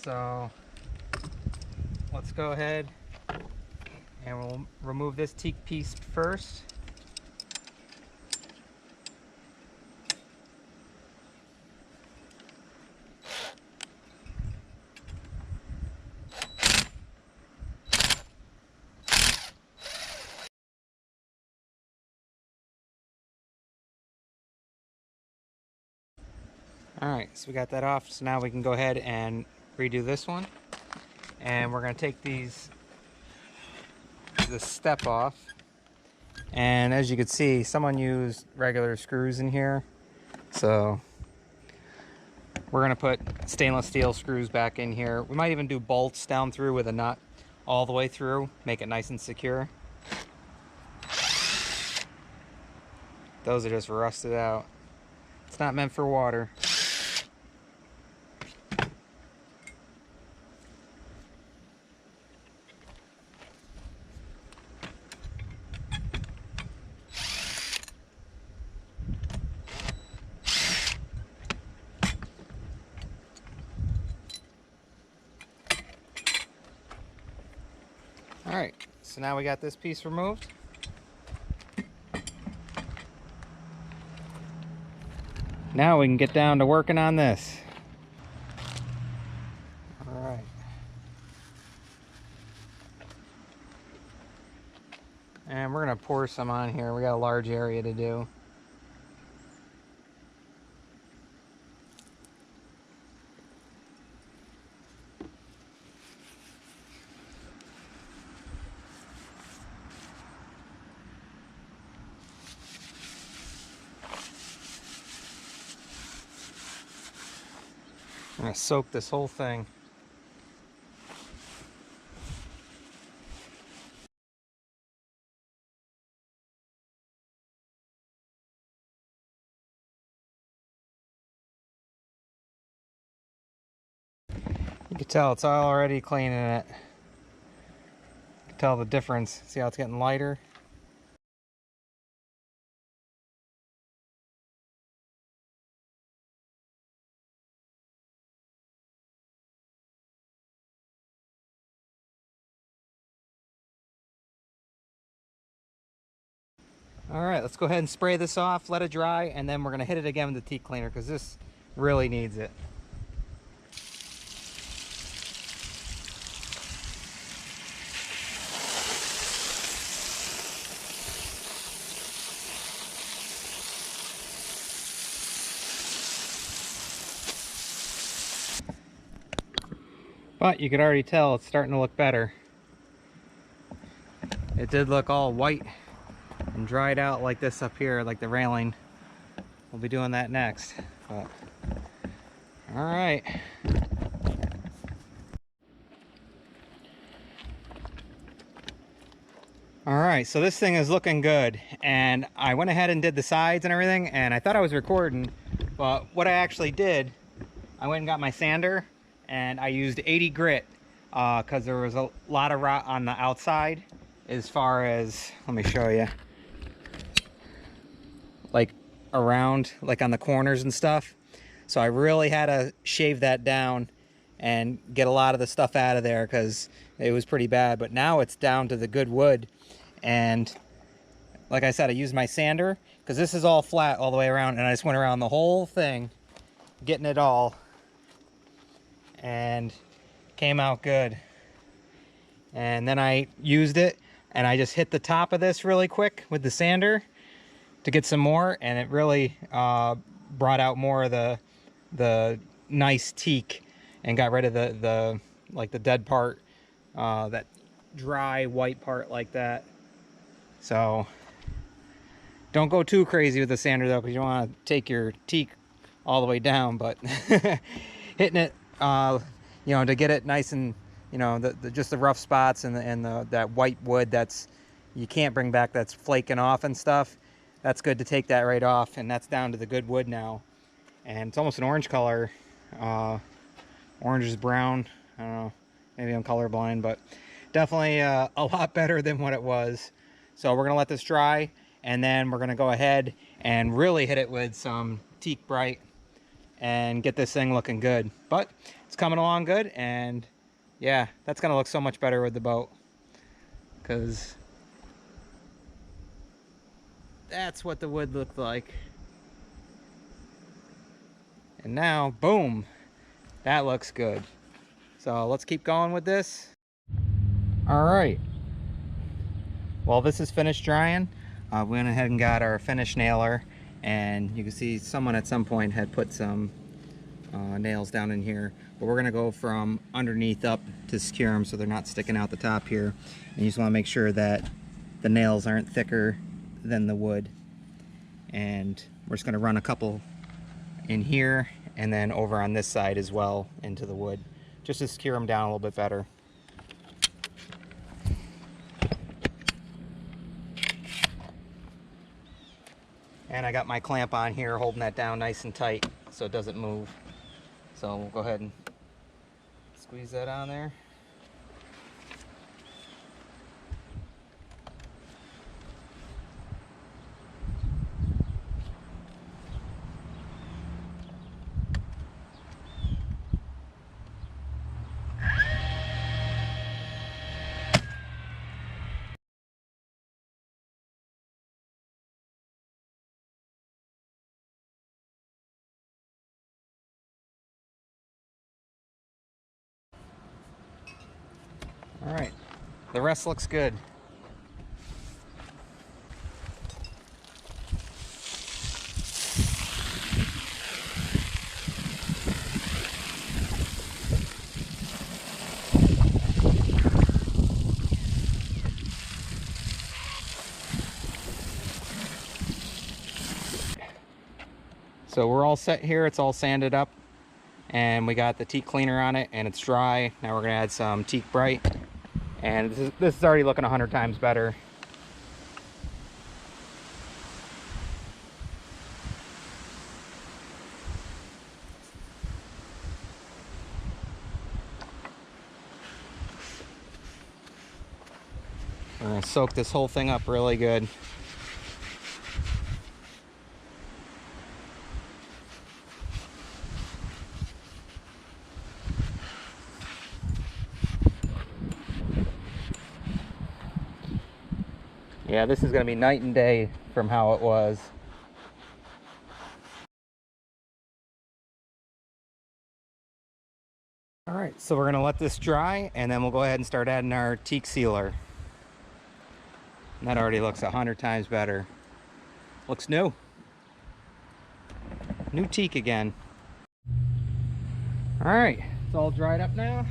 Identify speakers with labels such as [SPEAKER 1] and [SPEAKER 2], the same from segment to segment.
[SPEAKER 1] So let's go ahead and we'll remove this teak piece first. Alright, so we got that off, so now we can go ahead and redo this one. And we're going to take this step off. And as you can see, someone used regular screws in here. So we're going to put stainless steel screws back in here. We might even do bolts down through with a nut all the way through, make it nice and secure. Those are just rusted out. It's not meant for water. Alright, so now we got this piece removed. Now we can get down to working on this. Alright. And we're going to pour some on here. We got a large area to do. I'm going to soak this whole thing. You can tell it's already cleaning it. You can tell the difference. See how it's getting lighter? Alright, let's go ahead and spray this off, let it dry, and then we're going to hit it again with the Teak Cleaner because this really needs it. But you could already tell it's starting to look better. It did look all white and dried out like this up here, like the railing. We'll be doing that next. But all right. All right, so this thing is looking good, and I went ahead and did the sides and everything, and I thought I was recording, but what I actually did, I went and got my sander and I used 80 grit because there was a lot of rot on the outside. As far as, let me show you, like around, like on the corners and stuff. So I really had to shave that down and get a lot of the stuff out of there because it was pretty bad. But now it's down to the good wood. And like I said, I used my sander because this is all flat all the way around, and I just went around the whole thing, getting it all, and came out good. And then I used it and I just hit the top of this really quick with the sander to get some more, and it really brought out more of the nice teak and got rid of the like the dead part, that dry white part like that. So don't go too crazy with the sander though, because you don't want to take your teak all the way down, but hitting it you know, to get it nice and, you know, just the rough spots and that white wood that's you can't bring back, that's flaking off and stuff. That's good to take that right off, and that's down to the good wood now. And it's almost an orange color. Orange is brown. I don't know. Maybe I'm colorblind, but definitely a lot better than what it was. So we're going to let this dry, and then we're going to go ahead and really hit it with some Teak Bright and get this thing looking good. But it's coming along good, and yeah, that's gonna look so much better with the boat, because that's what the wood looked like. And now, boom, that looks good. So let's keep going with this. All right, well, this is finished drying. We went ahead and got our finish nailer, and you can see someone at some point had put some nails down in here, but we're gonna go from underneath up to secure them so they're not sticking out the top here. And you just want to make sure that the nails aren't thicker than the wood. And we're just gonna run a couple in here and then over on this side as well into the wood, just to secure them down a little bit better. And I got my clamp on here holding that down nice and tight so it doesn't move. So we'll go ahead and squeeze that on there. All right, the rest looks good. So we're all set here, it's all sanded up, and we got the Teak Cleaner on it, and it's dry. Now we're gonna add some Teak Bright, and this is already looking 100 times better. We're gonna soak this whole thing up really good. Yeah, this is gonna be night and day from how it was. All right, so we're gonna let this dry, and then we'll go ahead and start adding our Teak Sealer. And that already looks 100 times better. Looks new. New teak again. All right, it's all dried up now.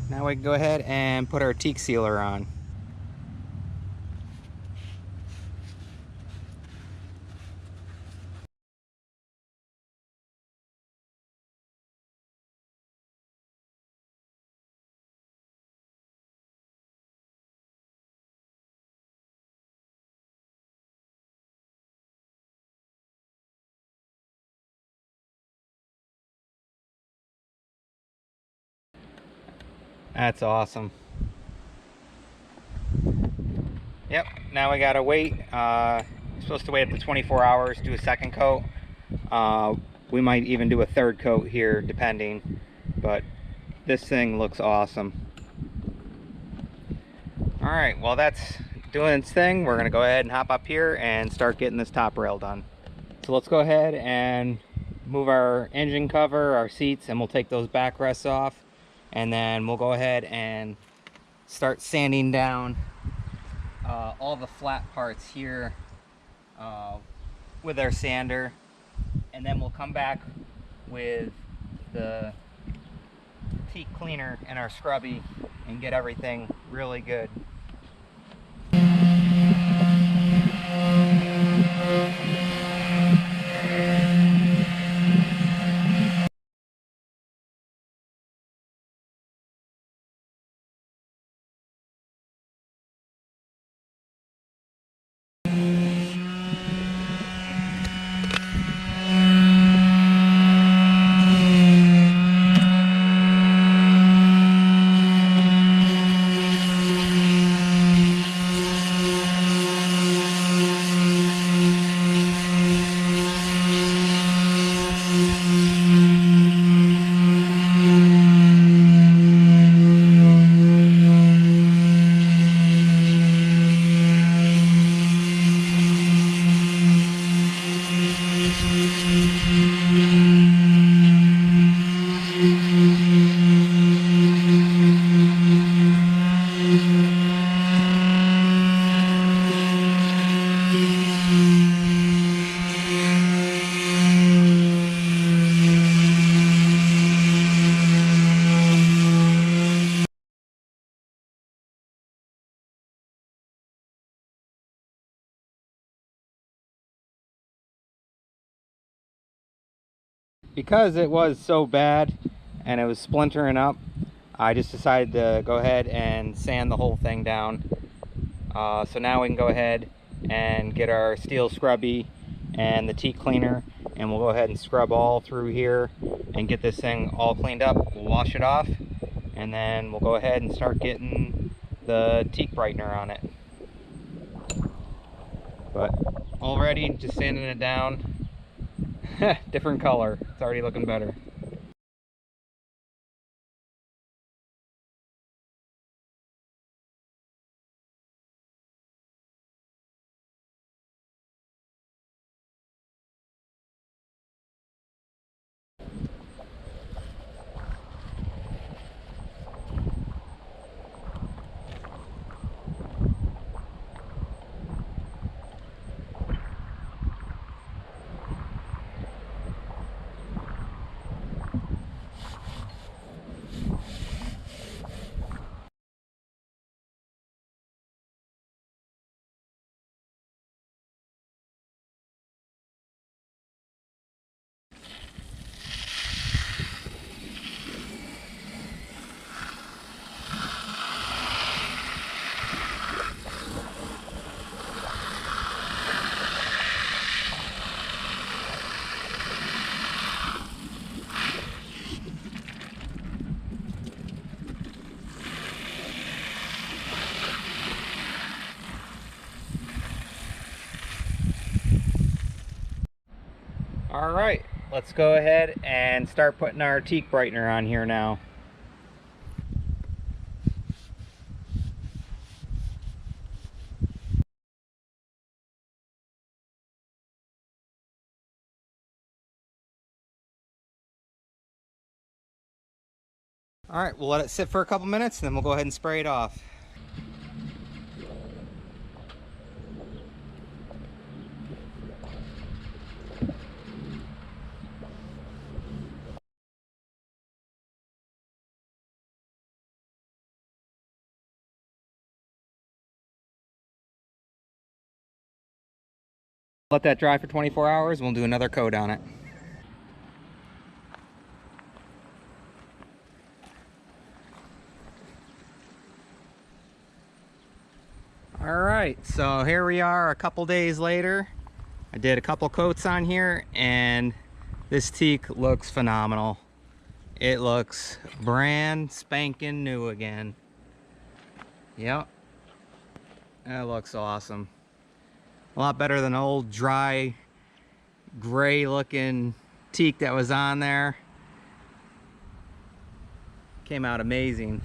[SPEAKER 1] Now we can go ahead and put our Teak Sealer on. That's awesome. Yep, now we gotta wait. Supposed to wait up to 24 hours, do a second coat. We might even do a third coat here, depending. But this thing looks awesome. All right, well, that's doing its thing. We're gonna go ahead and hop up here and start getting this top rail done. So let's go ahead and move our engine cover, our seats, and we'll take those backrests off. And then we'll go ahead and start sanding down all the flat parts here with our sander. And then we'll come back with the Teak Cleaner and our scrubby and get everything really good. because it was so bad and it was splintering up, I just decided to go ahead and sand the whole thing down. So now we can go ahead and get our steel scrubby and the Teak Cleaner, and we'll go ahead and scrub all through here and get this thing all cleaned up. We'll wash it off, and then we'll go ahead and start getting the teak brightener on it. But already just sanding it down. Different color. It's already looking better. All right, let's go ahead and start putting our teak brightener on here now. All right, we'll let it sit for a couple minutes and then we'll go ahead and spray it off. Let that dry for 24 hours and we'll do another coat on it. All right, so here we are a couple days later. I did a couple coats on here and this teak looks phenomenal. It looks brand spanking new again. Yep, that looks awesome. A lot better than old dry gray looking teak that was on there. Came out amazing.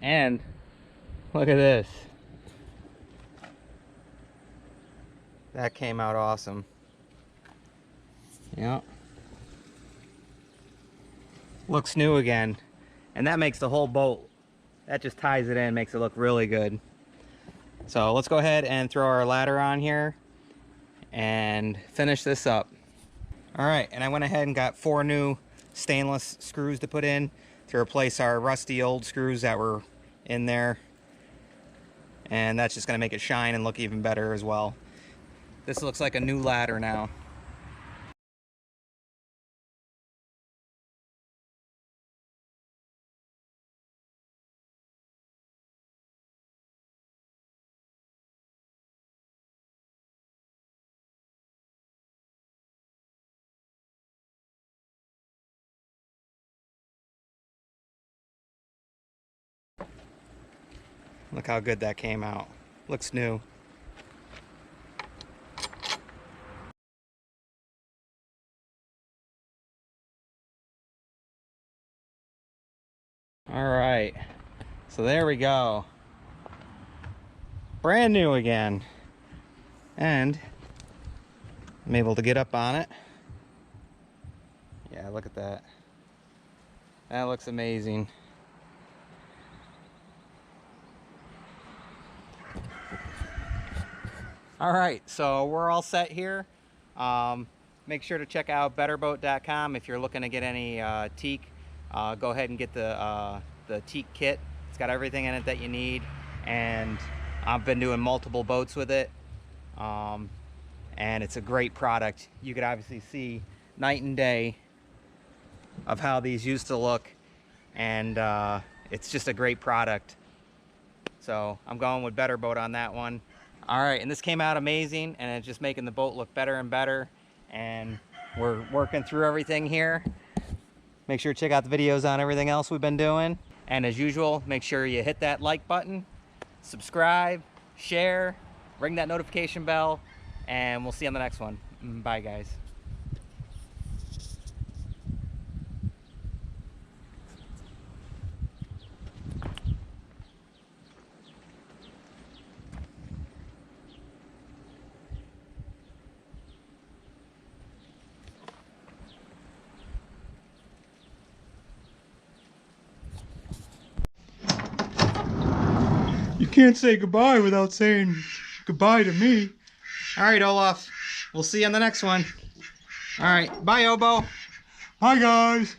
[SPEAKER 1] And look at this. That came out awesome. Yep. Looks new again. And that makes the whole boat, that just ties it in, makes it look really good. So let's go ahead and throw our ladder on here and finish this up. All right, and I went ahead and got 4 new stainless screws to put in to replace our rusty old screws that were in there. And that's just gonna make it shine and look even better as well. This looks like a new ladder now. Look how good that came out. Looks new. All right, so there we go. Brand new again. And I'm able to get up on it. Yeah, look at that. That looks amazing. All right, so we're all set here. Make sure to check out betterboat.com if you're looking to get any teak. Go ahead and get the teak kit. It's got everything in it that you need, and I've been doing multiple boats with it, and it's a great product. You could obviously see night and day of how these used to look, and it's just a great product. So I'm going with Better Boat on that one. All right, and this came out amazing, and it's just making the boat look better and better, and we're working through everything here. Make sure to check out the videos on everything else we've been doing, and as usual, make sure you hit that like button, subscribe, share, ring that notification bell, and we'll see you on the next one. Bye, guys.
[SPEAKER 2] You can't say goodbye without saying goodbye to me.
[SPEAKER 1] All right, Olaf. We'll see you on the next one. All right. Bye, Obo.
[SPEAKER 2] Hi, guys.